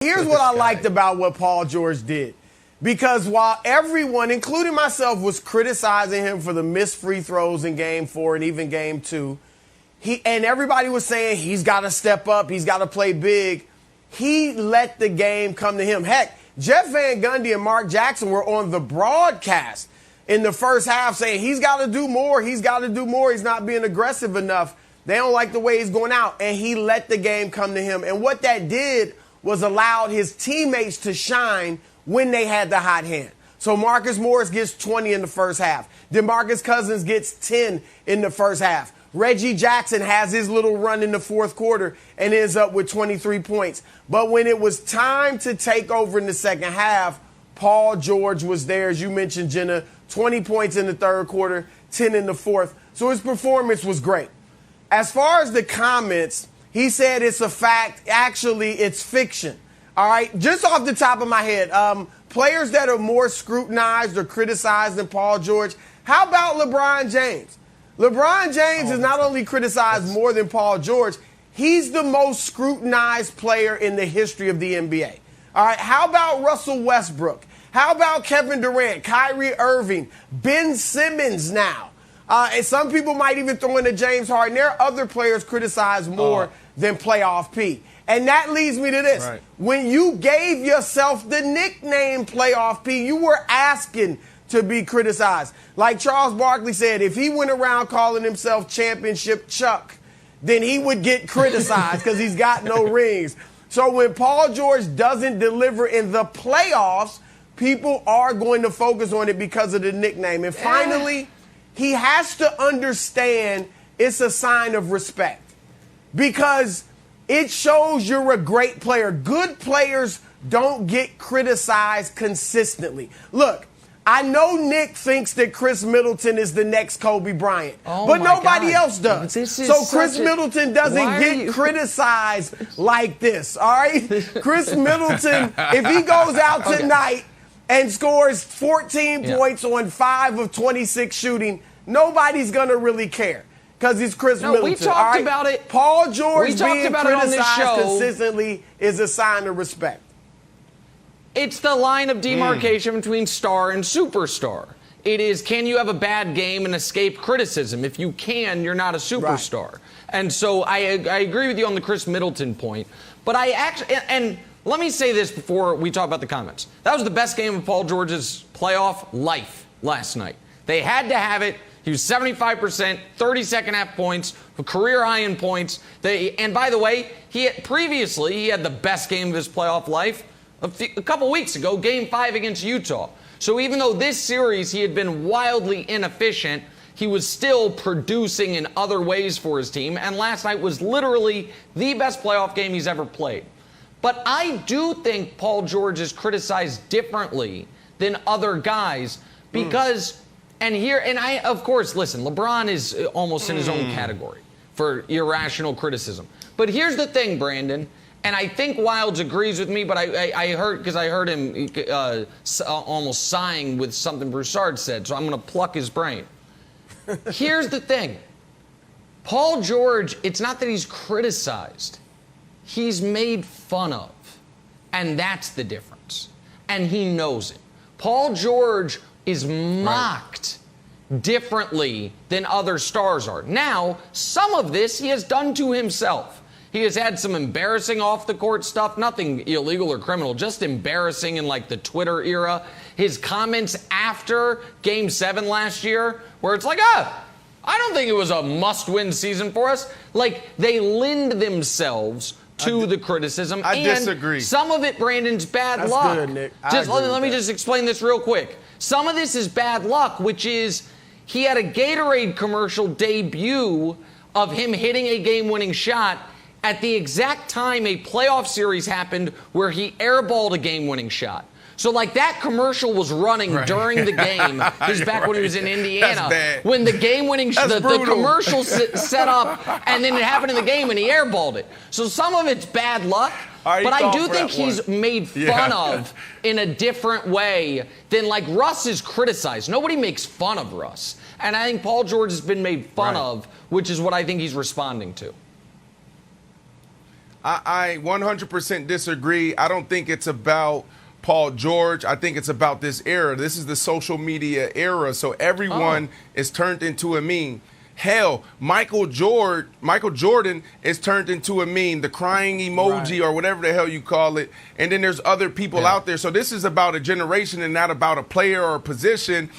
Here's what I liked about what Paul George did. Because while everyone, including myself, was criticizing him for the missed free throws in Game 4 and even Game 2, and everybody was saying he's got to step up, he's got to play big, he let the game come to him. Heck, Jeff Van Gundy and Mark Jackson were on the broadcast in the first half saying he's got to do more, he's not being aggressive enough. They don't like the way he's going out, and he let the game come to him. And what that did was allowed his teammates to shine when they had the hot hand. So Marcus Morris gets 20 in the first half. DeMarcus Cousins gets 10 in the first half. Reggie Jackson has his little run in the fourth quarter and ends up with 23 points. But when it was time to take over in the second half, Paul George was there, as you mentioned, Jenna, 20 points in the third quarter, 10 in the fourth. So his performance was great. As far as the comments, he said it's a fact. Actually, it's fiction. All right, just off the top of my head, players that are more scrutinized or criticized than Paul George, how about LeBron James? LeBron James is not only criticized more than Paul George, he's the most scrutinized player in the history of the NBA. All right, how about Russell Westbrook? How about Kevin Durant, Kyrie Irving, Ben Simmons now? And some people might even throw in the James Harden. There are other players criticized more than Playoff P. And that leads me to this. Right. When you gave yourself the nickname Playoff P, you were asking to be criticized. Like Charles Barkley said, if he went around calling himself Championship Chuck, then he would get criticized because he's got no rings. So when Paul George doesn't deliver in the playoffs, people are going to focus on it because of the nickname. And finally, he has to understand it's a sign of respect because it shows you're a great player. Good players don't get criticized consistently. Look, I know Nick thinks that Chris Middleton is the next Kobe Bryant, but nobody else does. So Chris Middleton doesn't get criticized like this, all right? Chris Middleton, if he goes out tonight and scores 14 points on 5 of 26 shooting, nobody's going to really care. Because he's Chris Middleton. We talked about it. Paul George being about criticized consistently is a sign of respect. It's the line of demarcation between star and superstar. It is, can you have a bad game and escape criticism? If you can, you're not a superstar. Right. And so I agree with you on the Chris Middleton point. But I actually, and let me say this before we talk about the comments. That was the best game of Paul George's playoff life last night. They had to have it. He was 75%, 30-second half points, a career high in points. And by the way, he had the best game of his playoff life a couple weeks ago, Game 5 against Utah. So even though this series he had been wildly inefficient, he was still producing in other ways for his team. And last night was literally the best playoff game he's ever played. But I do think Paul George is criticized differently than other guys because... And of course, listen, LeBron is almost in his own category for irrational criticism. But here's the thing, Brandon, and I think Wildes agrees with me, but I heard him almost sighing with something Broussard said, so I'm going to pluck his brain. Here's the thing. Paul George, it's not that he's criticized. He's made fun of. And that's the difference. And he knows it. Paul George is mocked differently than other stars are. Now, some of this he has done to himself. He has had some embarrassing off-the-court stuff, nothing illegal or criminal, just embarrassing in like the Twitter era. His comments after Game 7 last year, where it's like, I don't think it was a must-win season for us. Like, they lend themselves to the criticism. I disagree. Some of it, Brandon's bad luck. Good, Nick. Let me just explain this real quick. Some of this is bad luck, which is he had a Gatorade commercial debut of him hitting a game-winning shot at the exact time a playoff series happened where he airballed a game-winning shot. So, like, that commercial was running during the game. This is back when he was in Indiana. When the game-winning the commercial set up, and then it happened in the game, and he airballed it. So some of it's bad luck. But I do think he's made fun of in a different way than, like, Russ is criticized. Nobody makes fun of Russ. And I think Paul George has been made fun of, which is what I think he's responding to. I 100% disagree. I don't think it's about Paul George. I think it's about this era. This is the social media era, so everyone is turned into a meme. Hell, Michael Jordan is turned into a meme, the crying emoji or whatever the hell you call it. And then there's other people out there. So this is about a generation and not about a player or a position.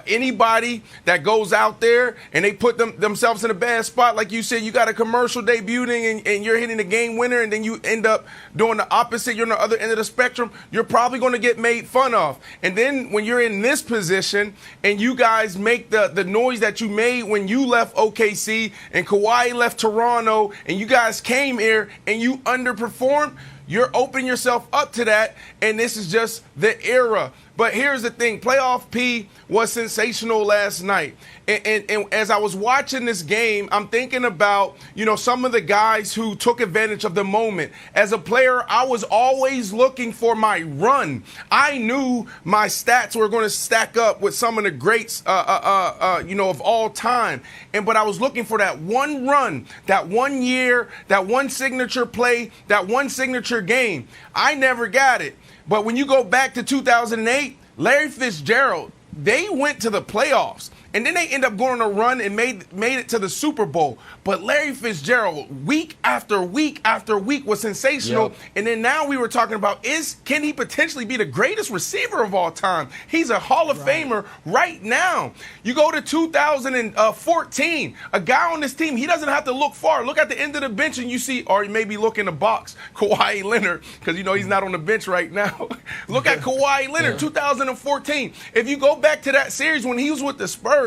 Anybody that goes out there and they put themselves in a bad spot, like you said, you got a commercial debuting and you're hitting the game winner, and then you end up doing the opposite. You're on the other end of the spectrum. You're probably going to get made fun of. And then when you're in this position and you guys make the noise that you made when you left OKC and Kawhi left Toronto and you guys came here and you underperformed, you're opening yourself up to that, and this is just the era. But here's the thing. Playoff P was sensational last night. And as I was watching this game, I'm thinking about, some of the guys who took advantage of the moment. As a player, I was always looking for my run. I knew my stats were going to stack up with some of the greats, of all time. But I was looking for that one run, that 1 year, that one signature play, that one signature game. I never got it. But when you go back to 2008, Larry Fitzgerald, they went to the playoffs. And then they end up going on a run and made it to the Super Bowl. But Larry Fitzgerald, week after week after week, was sensational. Yep. And then now we were talking about, can he potentially be the greatest receiver of all time? He's a Hall of Famer right now. You go to 2014, a guy on this team, he doesn't have to look far. Look at the end of the bench and you see, or maybe look in the box, Kawhi Leonard, because he's not on the bench right now. Look at Kawhi Leonard, 2014. If you go back to that series when he was with the Spurs,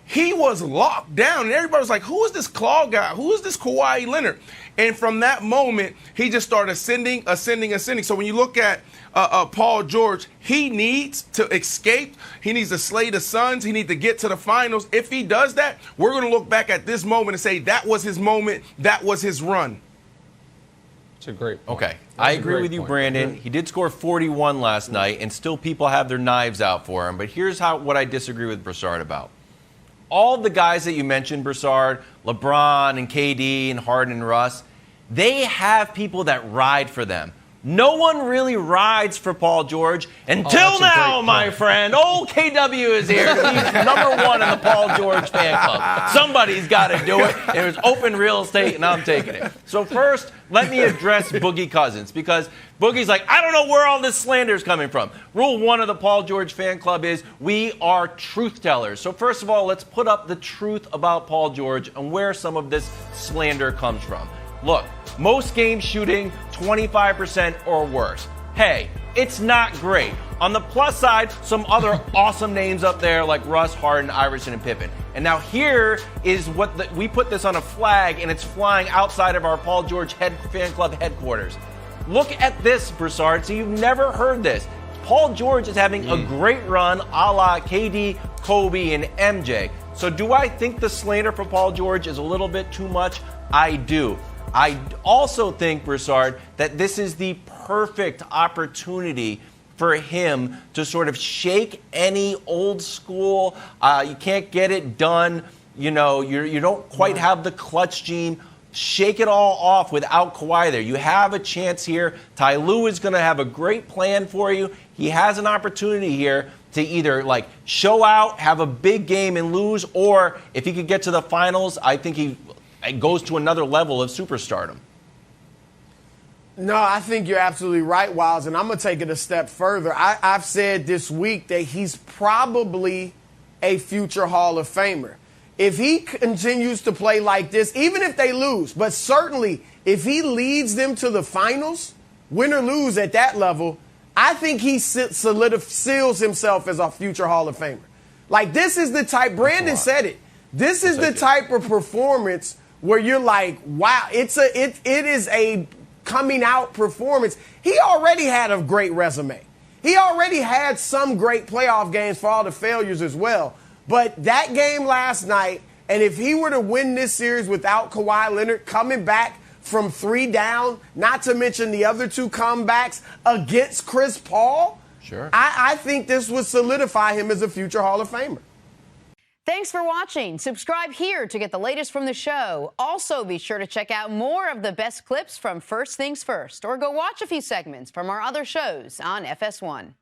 he was locked down, and everybody was like, who is this claw guy? Who is this Kawhi Leonard? And from that moment, he just started ascending. So when you look at Paul George, he needs to escape. He needs to slay the Suns. He needs to get to the finals. If he does that, we're going to look back at this moment and say that was his moment, that was his run. It's a great point. Okay. I agree with you, Brandon. He did score 41 last night, and still people have their knives out for him. But here's what I disagree with Broussard about. All the guys that you mentioned, Broussard, LeBron and KD and Harden and Russ, they have people that ride for them. No one really rides for Paul George until now, my friend. Old KW is here. He's number one in the Paul George fan club. Somebody's got to do it. It was open real estate, and I'm taking it. So first, let me address Boogie Cousins, because Boogie's like, I don't know where all this slander is coming from. Rule 1 of the Paul George fan club is we are truth tellers. So first of all, let's put up the truth about Paul George and where some of this slander comes from. Look, most games shooting 25% or worse. Hey, it's not great. On the plus side, some other awesome names up there like Russ, Harden, Iverson, and Pippen. And now here is we put this on a flag, and it's flying outside of our Paul George fan club headquarters. Look at this, Broussard. So you've never heard this. Paul George is having a great run a la KD, Kobe, and MJ. So do I think the slander for Paul George is a little bit too much? I do. I also think, Broussard, that this is the perfect opportunity for him to sort of shake any old school, you can't get it done, you don't quite have the clutch gene. Shake it all off without Kawhi there. You have a chance here. Ty Lue is going to have a great plan for you. He has an opportunity here to either show out, have a big game and lose, or if he could get to the finals, I think he goes to another level of superstardom. No, I think you're absolutely right, Wiles, and I'm going to take it a step further. I've said this week that he's probably a future Hall of Famer. If he continues to play like this, even if they lose, but certainly if he leads them to the finals, win or lose at that level, I think he seals himself as a future Hall of Famer. This is the type, Brandon said it, this is the type of performance where you're like, wow, it is a coming out performance. He already had a great resume. He already had some great playoff games for all the failures as well. But that game last night, and if he were to win this series without Kawhi Leonard coming back from 3 down, not to mention the other 2 comebacks against Chris Paul, sure, I think this would solidify him as a future Hall of Famer. Thanks for watching. Subscribe here to get the latest from the show. Also, be sure to check out more of the best clips from First Things First, or go watch a few segments from our other shows on FS1.